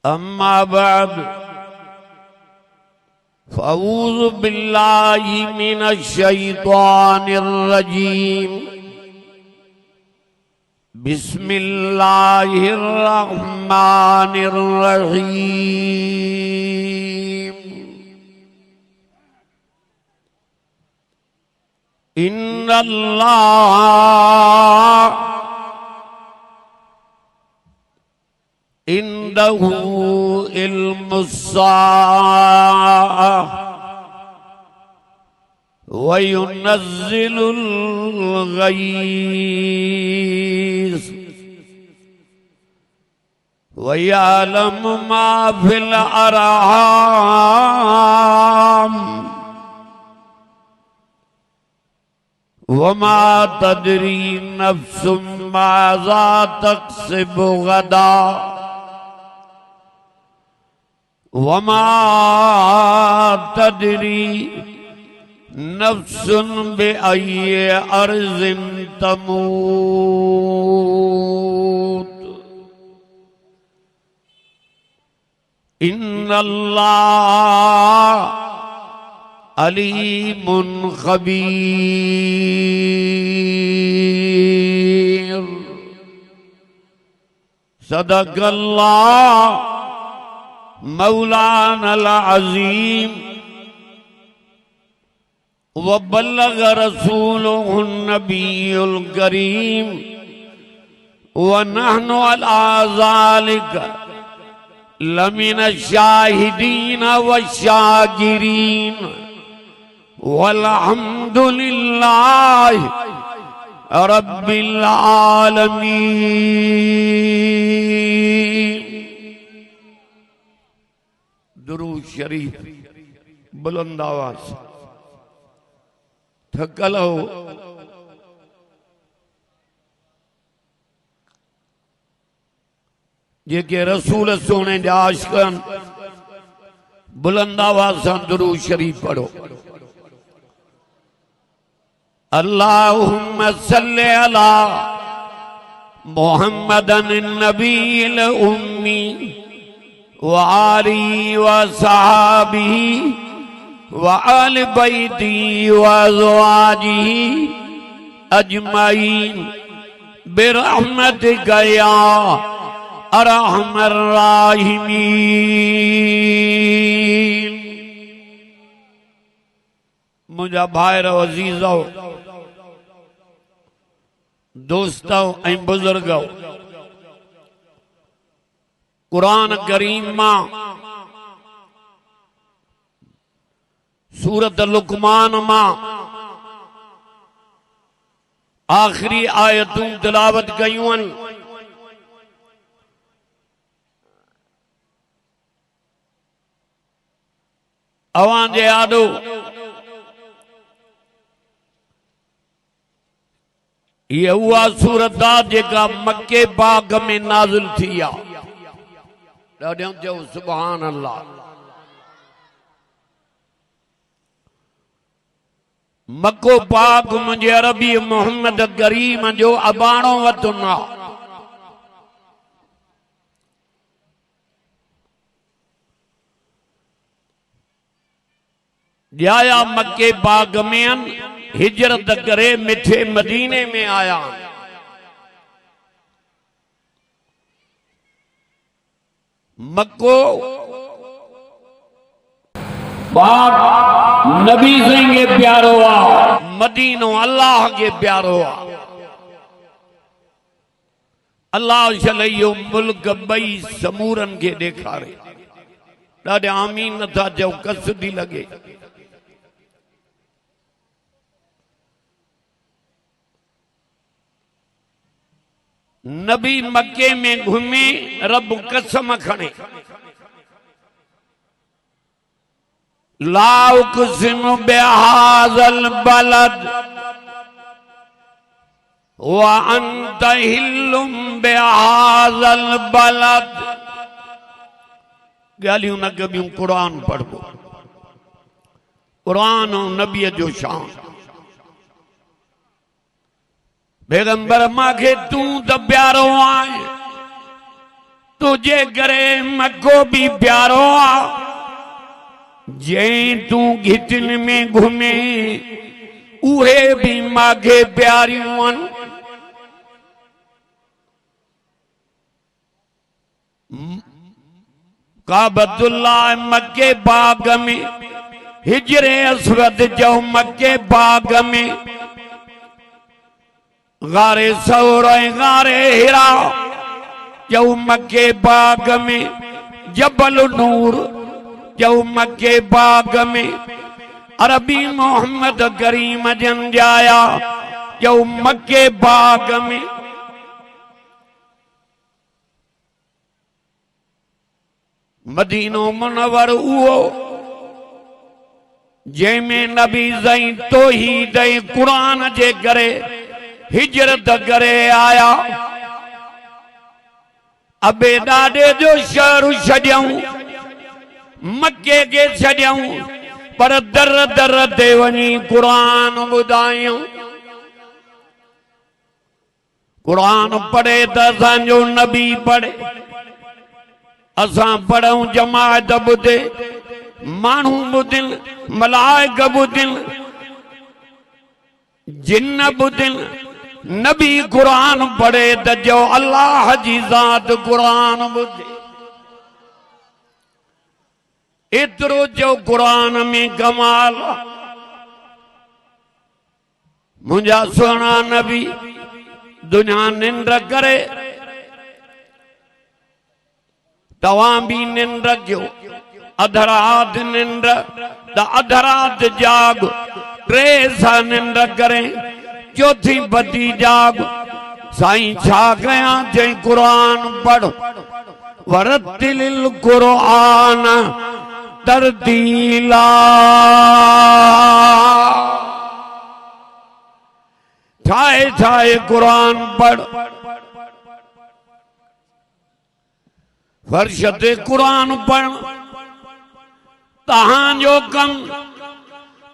अम्मा बाद फ़अऊज़ु बिल्लाहि मिनश्शैतानिर रजीम बिस्मिल्लाहिर रहमानिर रहीम। इन्नल्लाह इंदहु इल्मुस्साअह व युनज़्ज़िलुल गईस व यअलमु मा फिल अरहाम व मा तदरी नफ्सुम माज़ा तक्सिबु गदा वमा तदरी नफ्सुन बिअय्यि अर्ज़िन तमूत। इन्नल्लाह अलीमुन खबीर। सदक़ल्लाह मौलानल अज़ीम व बल्लग रसूलुहुन नबियुल करीम व नहनु अला ज़ालिका लमिनश शाहिदीन व शाकिरीन वल्हम्दुलिल्लाहि रब्बिल आलमीन। दुरूद शरीफ बुलंद आवाज थकल हो जेके रसूल सोने जा आशिक़न बुलंद आवाज से दुरूद शरीफ पढ़ो। अल्लाहुम्मा सल्लि अला मुहम्मदन नबील उम्मी व आली व सहाबी व आल बैती व अज़वाजी अजमईन बिरहमतिका या अरहमर राहिमीन। मुझा भाईर अज़ीज़ो दोस्तों ऐं बुजुर्गो, कुरान करीम मां सूरत लुकमान मां आखिरी आयतूं तिलावत कयूं। अवां जे आॾो ये उहा सूरत आहे जेका मक्के बाग में नाज़िल थी आहे। ॾाढो चओ सुभान अल्लाह। मक्को पाक मुंहिंजे अरबी मोहम्मद करीम जो अबाणो वतन आहे। ॼाया मक्के बाग में हिजरत करे मिठे मदीने में आया। मक्को बाग नबी सिंह के प्यारो आ, मदीनो अल्लाह के प्यारो आ। अल्लाह शलयो मुल्क बई समूरन के देखारे। ॾाढे आमीन नथा चओ, कसदी लगे। नबी मक्के में घूमे, रब कसम खणे ला उक़सिमु बिहाज़ल बलद व अंत हिल्लुम बिहाज़ल बलद। ॻाल्हियूं न कबियूं, कुरान पढ़बो। कुरान ऐं नबीअ जो शान। पैगंबर मांखे तूं त प्यारो आहीं, तुझे करे मको भी प्यारो आ, जे तू घिटन में घुमे उहे भी मागे प्यारियूं आहिनि। काबतुल्लाह मक्के बाग में, हिजरे असवद जो मक्के बाग में, गारे सौर गारे हिरा जो मक्के बाग में, जबल नूर जो मक्के बाग में, अरबी मोहम्मद करीम जन जाया जो मक्के बाग में। मदीनो मुनव्वर उहो जंहिंमें नबी ज़ई तौहीद ऐं क़ुरान जे करे हिजरत करे आया। अबे ॾाॾे जो शहर छॾियऊं, मके खे छॾियऊं, पर दर दर ते वञी क़ुरान ॿुधायूं। क़ुरान पढ़े त असांजो नबी पढ़े, असां पढ़ूं जमात ॿुधे, माण्हू ॿुधनि, मलाइक ॿुधनि, जिन ॿुधनि। नबी क़ुरान पढ़े त जो अल्लाह जी ज़ात क़ुरान ॿुधे। एतिरो जो क़ुरान में कमाल। मुंहिंजा सुहिणा नबी दुनिया निंड करे, तवां भी निंड कयो। अधरात निंड त अधरात जाग, टे सा निंड करे, चौथी बदी जाग। साईं छा कयां चई क़ुरान पढ़, वरतिल क़ुरान तरतीला। ठाए ठाए क़ुरान पढ़, फर्श ते क़ुरान पढ़। तहांजो कम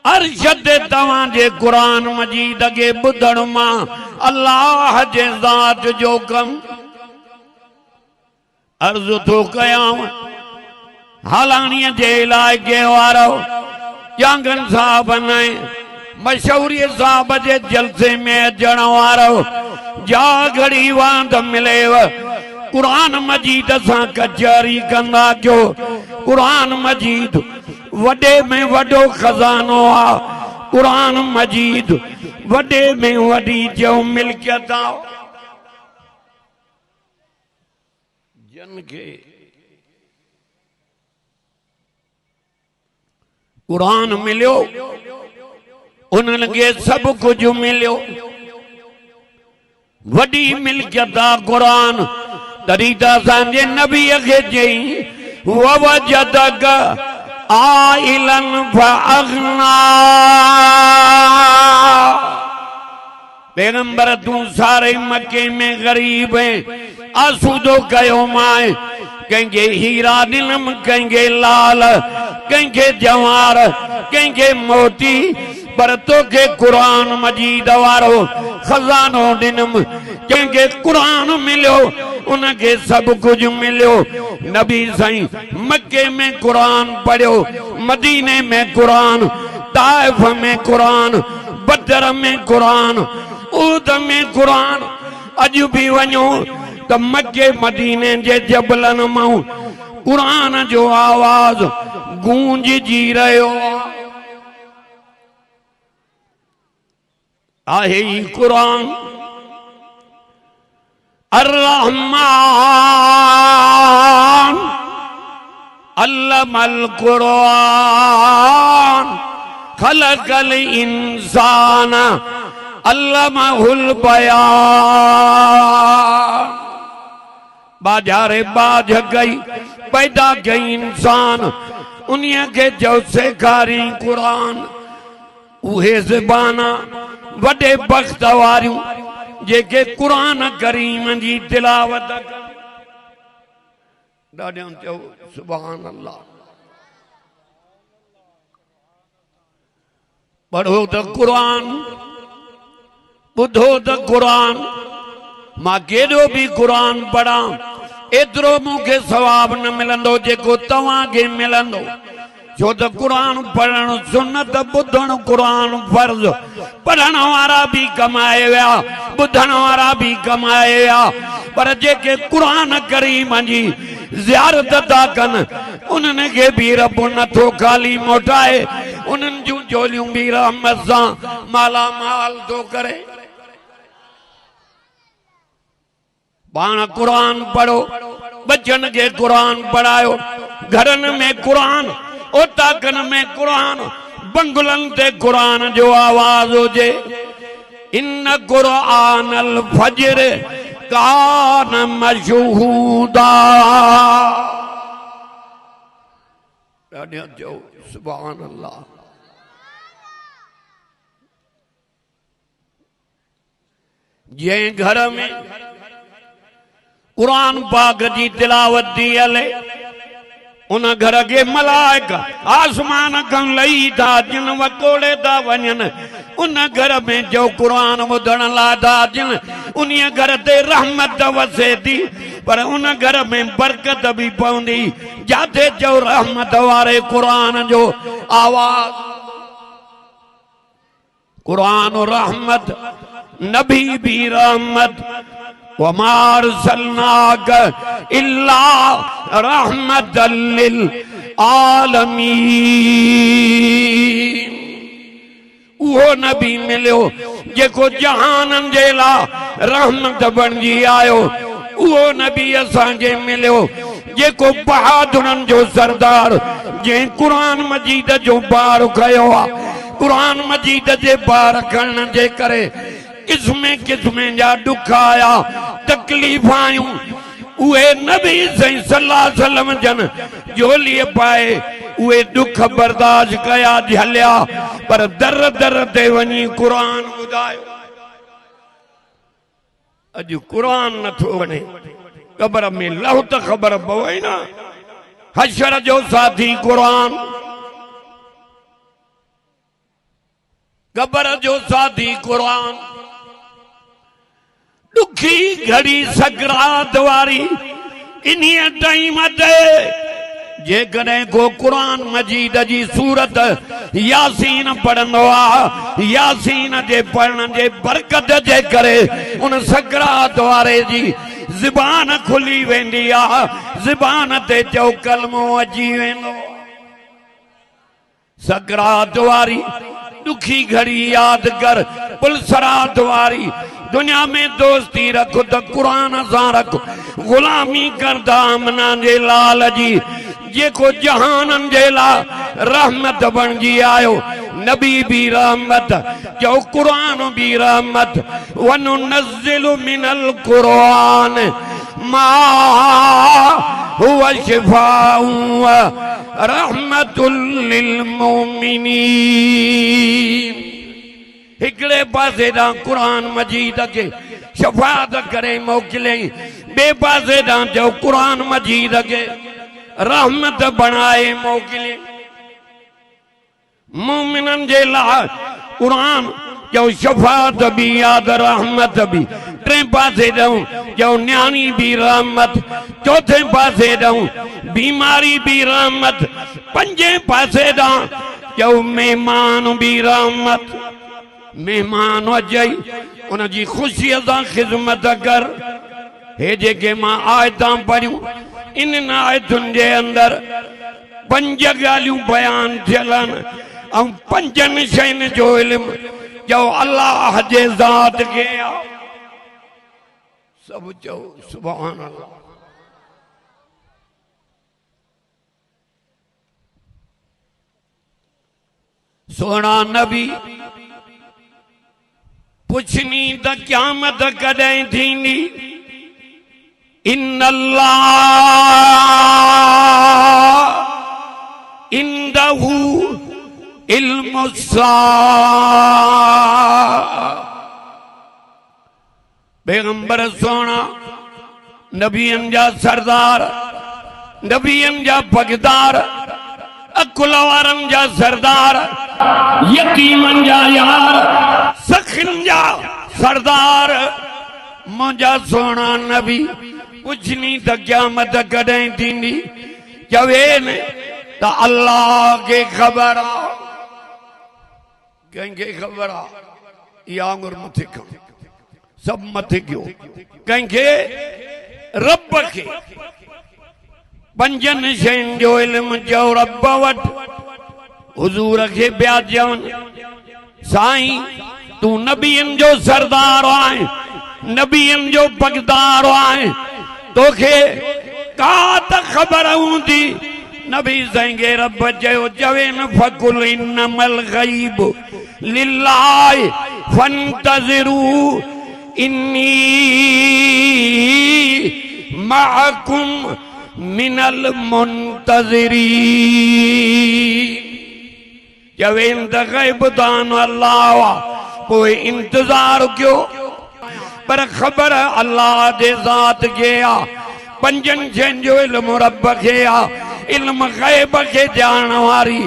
अर्श ते तव्हांजे क़ुरान मजीद खे ॿुधण मां अल्लाह जे ज़ात जो कम। अर्ज़ थो कयां हालाणीअ जे इलाइक़े वारो जांगन साहब ने मशहूरी साहब जे जलसे में अचण वारो जा घड़ी वांद मिलेव क़ुरान मजीद सां कचहरी कंदा कयो। क़ुरान मजीद वॾे में वॾो खज़ानो आ। क़ुरान मजीद वॾे में वॾी जो मिल्कियत आ। जन खे क़ुरान मिलियो, उन्हनि खे सभु कुझु मिलियो। वॾी मिल्कियत आ क़ुरान। तॾहिं त असांजे नबीअ खे चई ववजदक आइलन फअगना। पैगंबर तू सारे मक्के में गरीब है, आसूदो कयो माए। कंहिंखे हीरा ॾिनम, कंहिंखे लाल, कंहिंखे जवार, कंहिंखे मोती, पर तोखे क़ुरान मजीद वारो खज़ानो ॾिनम। कंहिंखे क़ुरान मिलियो उनखे सभु कुझु मिलियो। नबी साईं मक्के में क़ुरान पढ़ियो, मदीने में क़ुरान, ताइफ में क़ुरान, बदर में क़ुरान, उहद में क़ुरान। अॼु बि वञो त मक्के मदीने जे जबलनि मां क़ुरान जो आवाज़ गूंजजी रहियो आहे। ही क़ुरान अर्रहमान अल्लमल क़ुरान खलकल इंसान अल्लमहुल बयान। बाजारे बाज गई पैदा कई इंसान, उन्हीअ खे जो सेखारी क़ुरान। उहे ज़बाना वॾे बख़्त वारियूं जेके क़ुरान करीम जी तिलावत कनि। ॾाढो चओ सुभान अल्लाह। पढ़ो त क़ुरान, ॿुधो त क़ुरान। मां केॾो बि क़ुरान पढ़ां, एतिरो मूंखे सवाब न मिलंदो जेको तव्हांखे मिलंदो। छो त कुरान पढ़ण सुन्नत, ॿुधण कुरान फर्ज़। पढ़ण वारा भी कमाए विया, ॿुधण वारा भी कमाए विया, पर जेके कुरान करीम जी ज़ियारत था कनि उन्हनि खे भी रब नथो खाली मोटाए, उन्हनि जूं झोलियूं भी रहमत सां मालामाल थो करे। पाण कुरान पढ़ो, बच्चन के कुरान पढ़ायो, घरन में कुरान, ओताकन में कुरान, बंगलन ते कुरान जो आवाज हुजे। इन कुरान अल फजर कान मशहूदा। जो सुभान अल्लाह। जे घर में कुरान पाक जी तिलावत थी हले, उन घर के मलाइका आसमान खां लही था अचनि, वकोड़े था वञनि। उन घर में जो कुरान ॿुधण लाइ था अचनि, उन घर ते रहमत वसे थी, पर उन घर में बरकत भी पवंदी जाते जो रहमत वारे कुरान जो आवाज। कुरान रहमत, नबी भी रहमत। वमा अरसलनाक इल्ला रहमतल लिल आलमीन। वो नबी मिलियो जेको जहानन जे लाइ रहमत बणिजी आयो। वो नबी असांखे मिलियो जेको बहादुरनि जो सरदार, जंहिं कुरान मजीद जो पार कयो आहे। कुरान मजीद जे पार करण जे करे किस्मे किस्मे जा दुख आया, तकलीफ़ आयूं। उहे नबी सही सल्लल्लाहु अलैहि वसल्लम जन झोली पाए उहे दुख बर्दाश्त कया, झलिया, पर दर दर ते वञी कुरान ॿुधायो। अॼु कुरान नथो वणे, क़बर में लहू त ख़बर पवे न। हशर जो साथी कुरान, क़बर जो साथी कुरान। दुखी घड़ी सकरात वारी इन्हीअ टाइम ते जेकॾहिं को कुरान मजीद जी सूरत यासीन पढ़ंदो आहे, यासीन जे पढ़ण जे बरकत जे करे उन सकरात वारे जी ज़बान खुली वेंदी आहे। ज़बान ते जो कलमो अची वेंदो। सकरात वारी दुखी घड़ी याद कर, पुलसरात वारी दुनिया में दोस्ती रखो तो कुरान सां रखो। गुलामी करदा अमना जे लाल जी, जेको जहानन जे लाइ रहमत बणिजी आयो। नबी भी रहमत, जो कुरान भी रहमत। वनुनज़्ज़िलु मिनल कुरान मा हुवा शिफाउन व रहमतुल लिल मोमिनीन। हिकड़े पासे ॾांहुं कुरान मजीद के शफात करे मोकिलियईं, ॿिए पासे ॾांहुं जो कुरान मजीद के रहमत बणाए मोकिलियईं। मोमिनन जे लाइ कुरान जो शफात भी याद, रहमत भी। टे पासे ॾांहुं जो न्याणी भी रहमत, चौथे पासे ॾांहुं बीमारी भी रहमत, पंजे पासे ॾांहुं जो मेहमान भी रहमत। मेहमान अचई उन जी ख़ुशीअ सां ख़िदमत कर। हे जेके मां आयतां पढ़ियूं, इन आयतुनि जे अंदर 5 ॻाल्हियूं बयान थियल आहिनि ऐं 5 शयुनि जो इल्मु जो अल्लाह जे ज़ात खे आहे। सभु चओ सुभान अल्लाह। सोना नबी पुछनी त क़यामत कॾहिं थींदी। इन्नल्लाह इंदहू इल्मुस्साअ। पैगंबर सोना, नबियन जा सरदार, नबियन जा पगदार, अकुल वारन जा सरदार, यतीमन जा यार, सखिन जा सरदार, मुंहिंजा सोना नबी पुछनी त क़यामत कॾहिं थींदी चवे न त अल्लाह खे ख़बर आ कंहिंखे ख़बर आ इहा आंगुर मथे खण सब मथे कयो कंहिंखे रब खे पंजनि शयुनि जो इल्मु चओ रब वटि हुज़ूर खे पिया चवनि साईं तू नबियनि जो सरदार आहे नबियनि जो पगदार आहे तोखे का त ख़बर हूंदी नबी साईं खे रब चयो चवे न फकुल इन्नमल गैब लिल्लाहि फंतज़िरू इन्नी मअकुम मिनल मुंतज़िरीन चवेन त गैब दान अल्लाह कोई इंतजार क्यों पर खबर अल्लाह दे ज़ात के आ पंजन शयुनि जो इल्मु रब खे आ इल्मु गैब खे ॼाणण वारी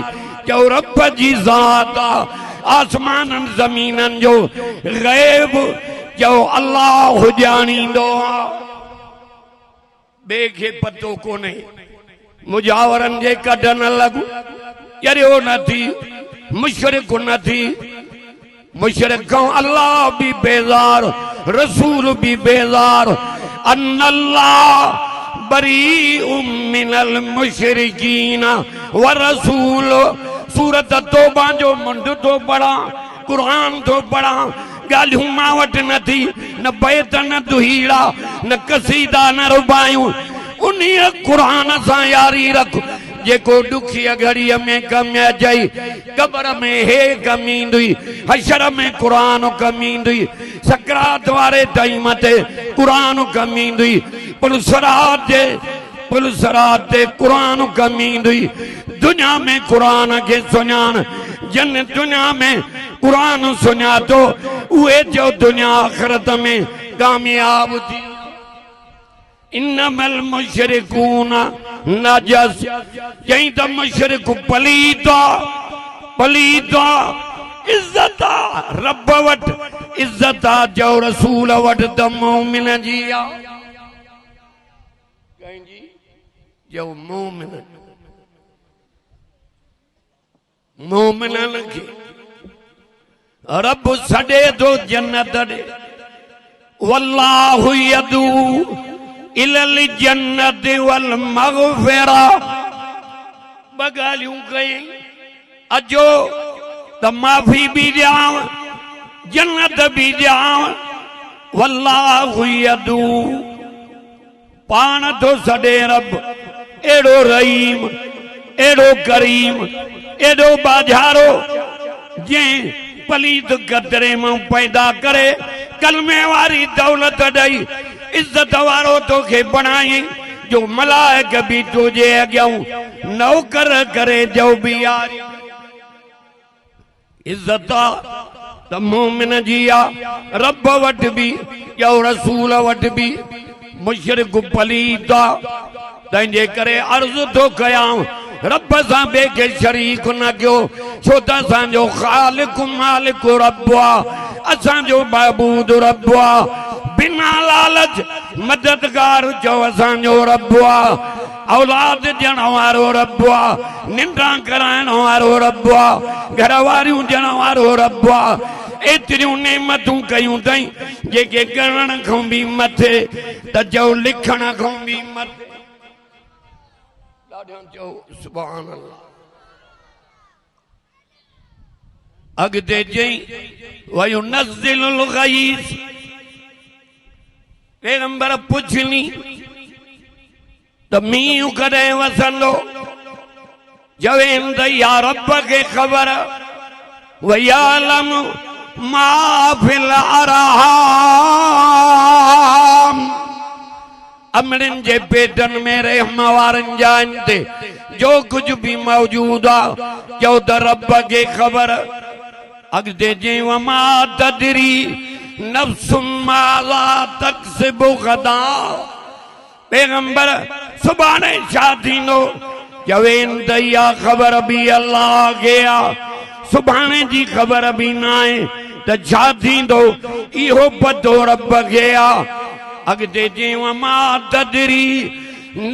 चओ रब जी ज़ात आ आसमाननि ज़मीननि जो गैब चओ अल्लाह ॼाणींदो आ ॿिए खे पतो कोन्हे मुजावरनि जे कढ न लॻ ॼरियो न थी मुशरिक न थी मुशरिकों अल्लाह भी बेजार रसूल भी बेजार अन्नल्लाह बरीउम मिनल मुशरिकीन व रसूल सूरत तौबा जो मुंड तो पढ़ा कुरान तो पढ़ा गालियूं मां वटि न थी न बैत न दुहीड़ा न कसीदा न रुबायूं उन्हीअ कुरान सां यारी रख जेको ॾुखीअ घड़ीअ में कम अचई कब्र में हे कम ईंदुई हशर में कुरान कम ईंदुई सकरात वारे टाइम ते कुरान कम ईंदुई पुलसरात ते कुरान कम ईंदुई दुनिया में कुरान खे सुञाण जन दुनिया में कुरान सुञातो उहे जो दुनिया आख़िरत में कामयाब थी इन्नमल मुशरिकून नजस चई त मुशरिक पलीता इज्जत रब वटि इज्जत जो रसूल वटि त मोमिन जी आ कंहिंजी जो मोमिननि खे रब सॾे थो जन्नत ॾे वल्लाहु यदू इलल जन्नत वल मग़फ़िरा ॿ ॻाल्हियूं कई अचो त माफ़ी भी ॾियांव जन्नत भी ॾियांव वल्लाहु यदू पाण थो सॾे रब एड़ो रहीम एड़ो करीम एड़ो बाझारो जंहिं पलीत कतरे मां पैदा करे कलमे वारी दौलत ॾई इज्जत वारो तोखे बणाई जो मलाइक भी तुझे अॻियां नौकर करे जो भी यारी इज्जत त मोमिन जी आ रब वटि भी जो रसूल वटि भी मुशरिक पलीत आ तंहिंजे करे अर्ज़ थो कयां रब सां ॿिए खे शरीक न कयो छो त असांजो ख़ालिक मालिक रब आ असांजो महबूद रब आ बिना लालच मददगार जो असांजो रब आ औलाद ॾियण वारो रब आ निंड्रा कराइण वारो रब आ घर वारियूं ॾियण वारो रब आ एतिरियूं नेमतूं कयूं अथई जेके करण खां बि मथे त जो लिखण खां बि मथे चओ सुभान अल्लाह अॻिते चई वयुनज़्ज़िलुल गईस पैगंबर पुछनी त मींहुं कॾहिं वसंदो चवेन त या रब खे ख़बर वयालम मा फिल अरहाम अमड़िन जे पेटन में रहम वारनि जाइन ते जो कुछ भी मौजूद आ जो त रब खे ख़बर अॻिते चई वमा तदरी नफ्सुम माज़ा तक्सिबु गदा पैगंबर सुभाणे छा थींदो चवेन त इहा ख़बर भी अल्लाह खे आ सुभाणे जी ख़बर भी न आहे त छा थींदो इहो पतो रब खे आ अगते जेव मा तदरी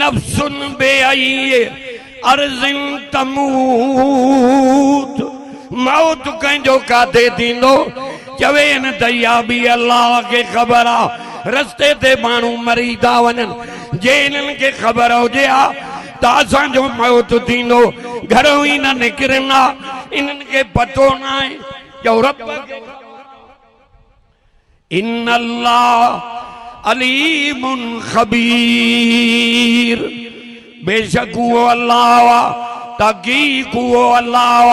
नफ्सुन बेअई अर्ज़िन तमूत मौत कंहिंजो काथे थींदो चवे न त इहा बि अल्लाह खे ख़बर आहे रस्ते ते माण्हू मरी था वञनि जे इन्हनि खे ख़बर हुजे हा त असांजो मौत थींदो घरों ई न निकिरंदा इन्हनि खे पतो न आहे जो रब इन्नल्लाह अलीमुन खबीर बेशक वो अल्लाह तहकीक वो अल्लाह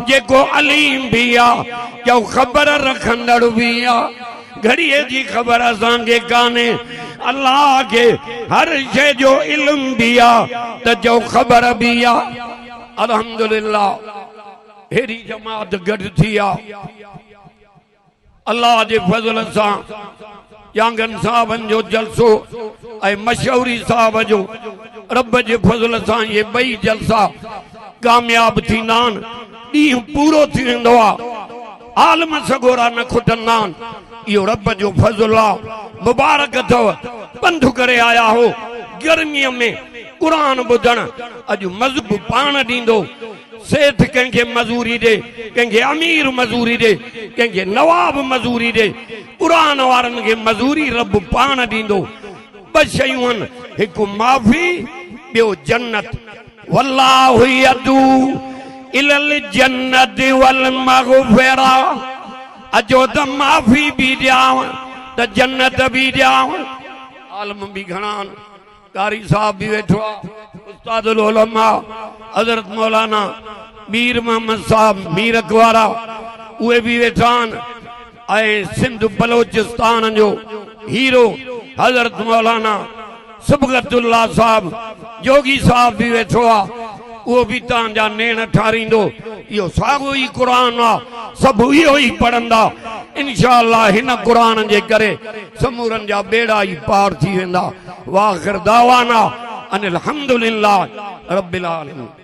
जेको अलीम भी आ जो खबर रखंदड़ भी आ घड़ीअ जी ख़बर असांखे कान्हे अल्लाह के हर शइ जो इल्म भी आ त जो ख़बर भी आ अल्हम्दुलिल्लाह हेड़ी जमात गॾु थी आ अल्लाह जे फज़ल सां यांगन साहबन जो जलसो ऐं मशहूरी साहब जो रब जे फज़ल सां ये ॿई जलसा कामयाब थींदा आहिनि ॾींहुं पूरो थी वेंदो आहे आलम सगोरा न खुटंदा आहिनि इहो रब जो फज़ल आहे मुबारक अथव पंधु करे आया हो गर्मीअ में क़ुरान ॿुधण अॼु मज़हब पाण ॾींदो सेठ कंहिंखे मज़ूरी ॾे कंहिंखे अमीर मज़ूरी ॾे कंहिंखे नवाब मज़ूरी ॾे क़ुरान वारनि खे मज़ूरी रब पाण ॾींदो ॿ शयूं आहिनि हिकु माफ़ी ॿियो जन्नत वल्लाहु यदू इलल जन्नत वल मग़फ़िरा अचो त माफ़ी बि ॾियांव त जन्नत बि ॾियांव आलम बि घणा आहिनि कारी साहब भी वेठो उस्तादुल उलमा हज़रत मौलाना मीर मोहम्मद साहब मीरक वारा उहे भी वेठा आहिनि ऐं सिंध बलोचिस्तान जो हीरो हज़रत मौलाना सुबगतुल्लाह साहब जोगी साहब भी वेठो आहे उहो भी तव्हांजा नेण ठारींदो इहो साॻियो ई क़ुरान आहे सभु इहो ई पढ़ंदा इंशाअल्लाह हिन क़ुरान जे करे समूरनि जा बेड़ा ई पार थी वेंदा वाखिर दावाना अनिल हम्दुलिल्लाह रब्बिल आलमीन।